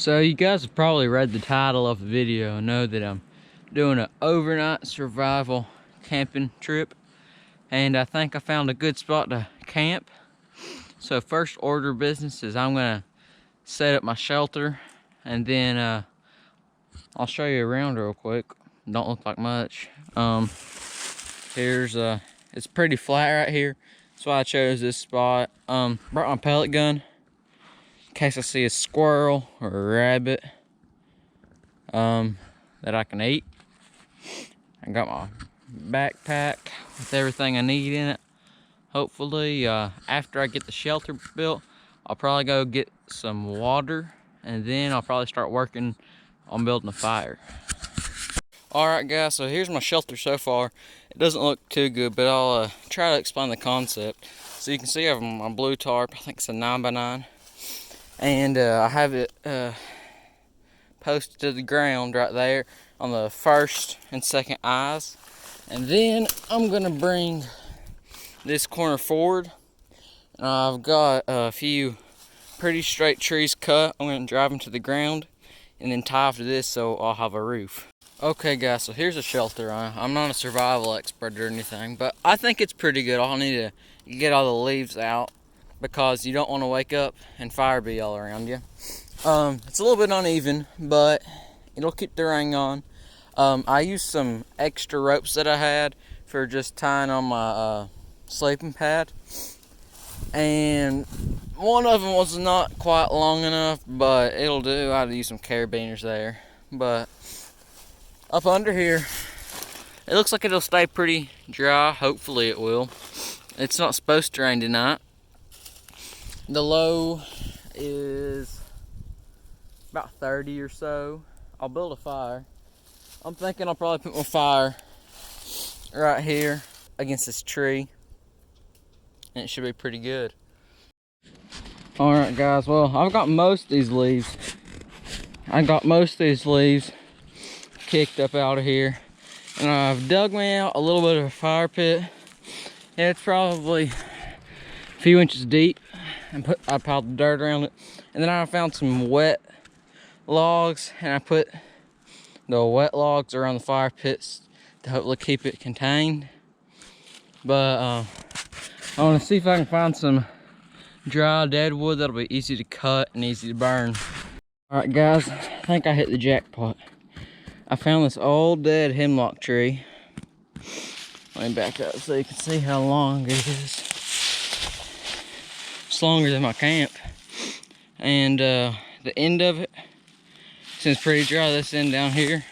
So you guys have probably read the title of the video and know that I'm doing an overnight survival camping trip, and I think I found a good spot to camp. So first order of business is I'm gonna set up my shelter, and then I'll show you around real quick. Don't look like much. Here's it's pretty flat right here. That's why I chose this spot. Brought my pellet gun in case I see a squirrel or a rabbit that I can eat. I got my backpack with everything I need in it. Hopefully, after I get the shelter built, I'll probably go get some water, and then I'll probably start working on building a fire. Alright guys, so here's my shelter so far. It doesn't look too good, but I'll try to explain the concept. So you can see I have my blue tarp. I think it's a 9x9. And I have it posted to the ground right there on the first and second eyes. And then I'm gonna bring this corner forward. And I've got a few pretty straight trees cut. I'm gonna drive them to the ground and then tie off to this so I'll have a roof. Okay guys, so here's a shelter. I'm not a survival expert or anything, but I think it's pretty good. I'll need to get all the leaves out because you don't want to wake up and fire be all around you. It's a little bit uneven, but it'll keep the rain on. I used some extra ropes that I had for just tying on my sleeping pad, and one of them was not quite long enough, but it'll do. I had to use some carabiners there, but up under here, it looks like it'll stay pretty dry. Hopefully it will. It's not supposed to rain tonight. The low is about 30 or so. I'll build a fire. I'm thinking I'll probably put my fire right here against this tree, and it should be pretty good. Alright guys, well, I've got most of these leaves. Kicked up out of here, and I've dug me out a little bit of a fire pit. Yeah, it's probably a few inches deep, and I piled the dirt around it, and then I found some wet logs, and I put the wet logs around the fire pits to hopefully keep it contained. But I want to see if I can find some dry dead wood that'll be easy to cut and easy to burn. Alright guys, I think I hit the jackpot. I found this old dead hemlock tree. Let me back up so you can see how long it is. It's longer than my camp. And the end of it seems pretty dry, this end down here.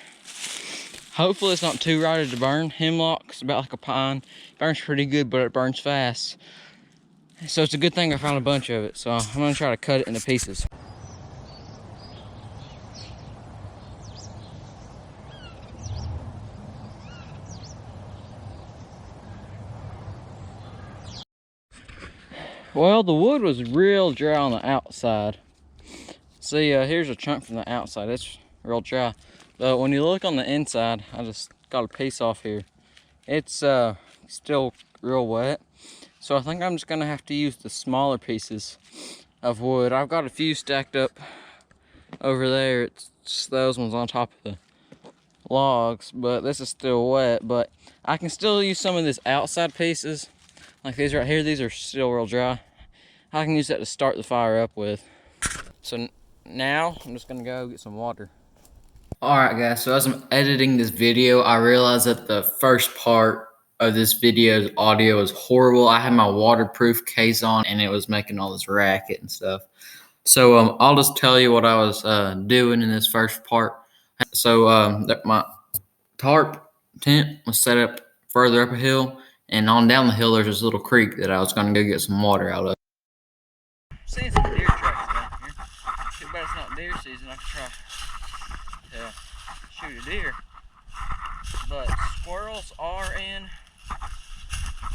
Hopefully it's not too rotted to burn. Hemlock's about like a pine. It burns pretty good, but it burns fast. So it's a good thing I found a bunch of it. So I'm gonna try to cut it into pieces. Well, the wood was real dry on the outside. See, here's a chunk from the outside. It's real dry. But when you look on the inside, I just got a piece off here. It's still real wet. So I think I'm just gonna have to use the smaller pieces of wood. I've got a few stacked up over there. It's just those ones on top of the logs, but this is still wet. But I can still use some of these outside pieces, like these right here. These are still real dry. I can use that to start the fire up with. So now I'm just gonna go get some water. Alright guys, so as I'm editing this video, I realized that the first part of this video's audio is horrible. I had my waterproof case on and it was making all this racket and stuff. So I'll just tell you what I was doing in this first part. So my tarp tent was set up further up a hill, and on down the hill there's this little creek that I was gonna go get some water out of. Seeing some deer tracks down here. Too bad it's not deer season. I could try to shoot a deer, but squirrels are in.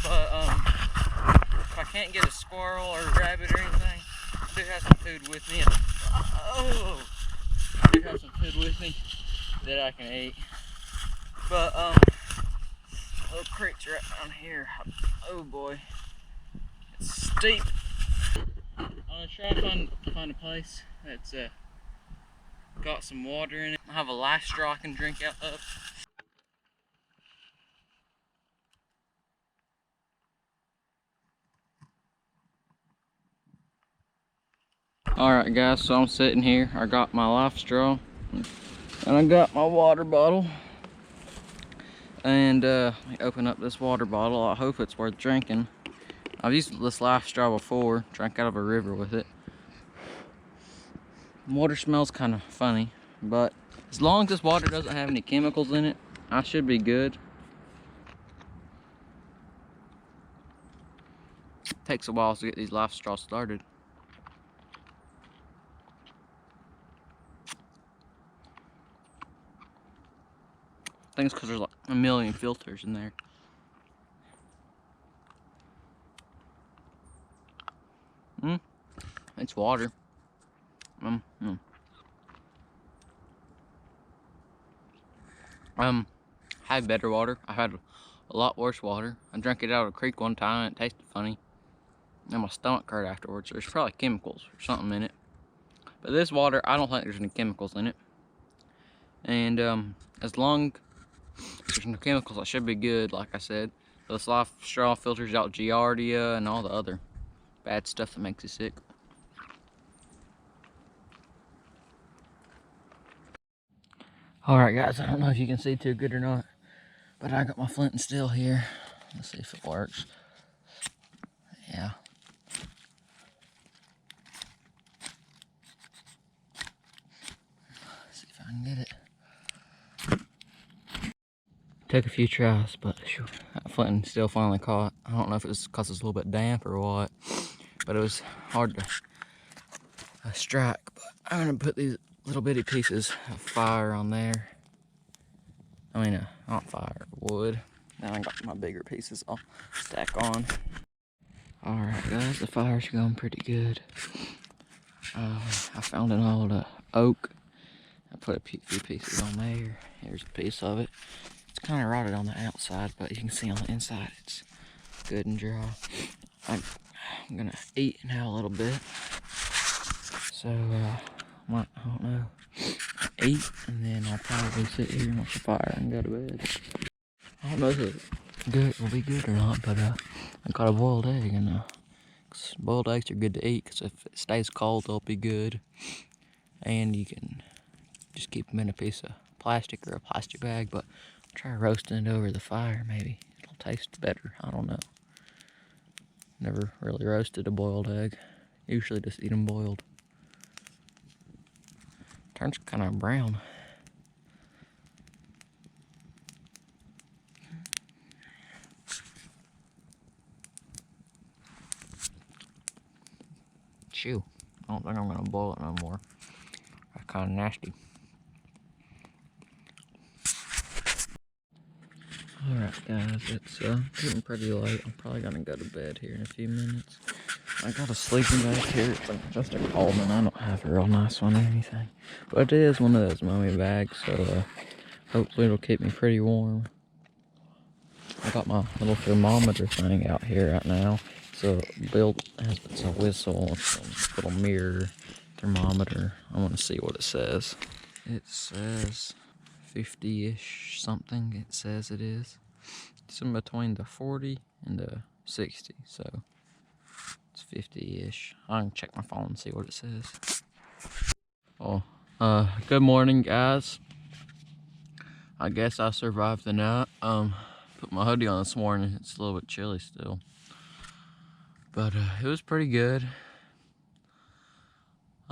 But if I can't get a squirrel or a rabbit or anything, I do have some food with me. I do have some food with me that I can eat. But little creek's right down here. Oh boy, it's steep. I'm gonna try to find a place that's Got some water in it. I have a life straw I can drink out of. Alright guys, so I'm sitting here. I got my life straw and I got my water bottle. And let me open up this water bottle. I hope it's worth drinking. I've used this life straw before, drank out of a river with it. Water smells kind of funny, but as long as this water doesn't have any chemicals in it, I should be good. Takes a while to get these life straws started. I think it's because there's like a million filters in there. It's water. Had better water. I had a lot worse water. I drank it out of a creek one time and it tasted funny. And my stomach hurt afterwards. There's probably chemicals or something in it. But this water, I don't think there's any chemicals in it. And as long as there's no chemicals, I should be good, like I said. This life straw filters out Giardia and all the other bad stuff that makes you sick. Alright guys, I don't know if you can see too good or not, but I got my flint and steel here. Let's see if it works. Yeah. Let's see if I can get it. Took a few tries, but that flint and steel finally caught. I don't know if it was because it's a little bit damp or what, but it was hard to strike. But I'm gonna put these little bitty pieces of fire on there. I mean, not fire, wood. Now I got my bigger pieces I'll stack on. Alright guys, the fire's going pretty good. I found an old oak. I put a few pieces on there. Here's a piece of it. It's kind of rotted on the outside, but you can see on the inside it's good and dry. I'm gonna eat and have a little bit. So, I don't know, eat, and then I'll probably sit here and watch the fire and go to bed. I don't know if it will be good or not, but I got a boiled egg, and boiled eggs are good to eat because if it stays cold, they'll be good. And you can just keep them in a piece of plastic or a plastic bag, but try roasting it over the fire. Maybe it'll taste better. I don't know. Never really roasted a boiled egg. Usually just eat them boiled. Turns kind of brown. Chew. I don't think I'm gonna boil it no more. That's kind of nasty. Alright guys, it's getting pretty late. I'm probably gonna go to bed here in a few minutes. I got a sleeping bag here. It's like just a Coleman. I don't have a real nice one or anything. But it is one of those mummy bags, so hopefully it'll keep me pretty warm. I got my little thermometer thing out here right now. So it's a whistle, it's a little mirror thermometer. I want to see what it says. It says 50-ish something, it says it is. It's in between the 40 and the 60, so it's 50-ish. I can check my phone and see what it says. Oh, good morning guys. I guess I survived the night. Put my hoodie on this morning. It's a little bit chilly still. But it was pretty good.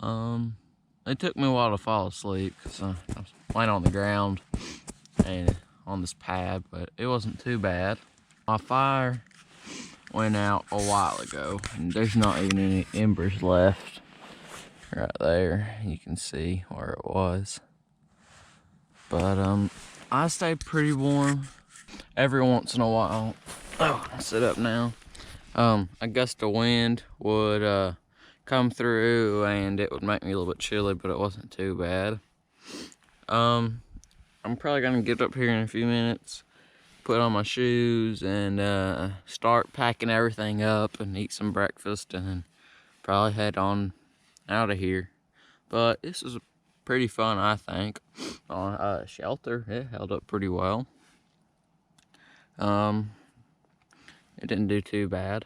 It took me a while to fall asleep because I was laying on the ground and on this pad, but it wasn't too bad. My fire went out a while ago and there's not even any embers left. Right there, you can see where it was. But I stayed pretty warm. Every once in a while, I'll sit up now. A gust of wind would come through and it would make me a little bit chilly, but it wasn't too bad. I'm probably gonna get up here in a few minutes, put on my shoes, and start packing everything up and eat some breakfast, and then probably head on out of here. But this is pretty fun, I think. On shelter, it held up pretty well. It didn't do too bad,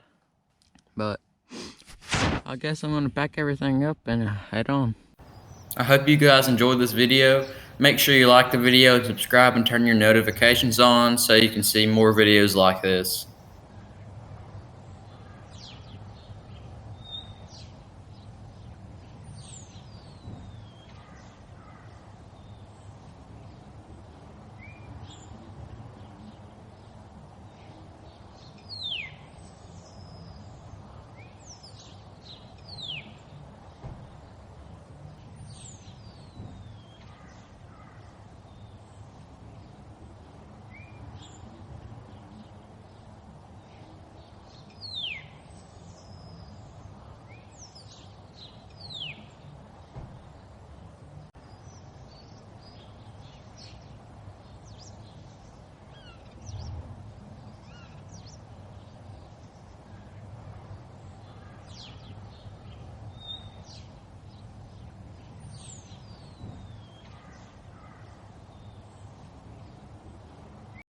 but I guess I'm gonna pack everything up and head on. I hope you guys enjoyed this video. Make sure you like the video, subscribe, and turn your notifications on so you can see more videos like this.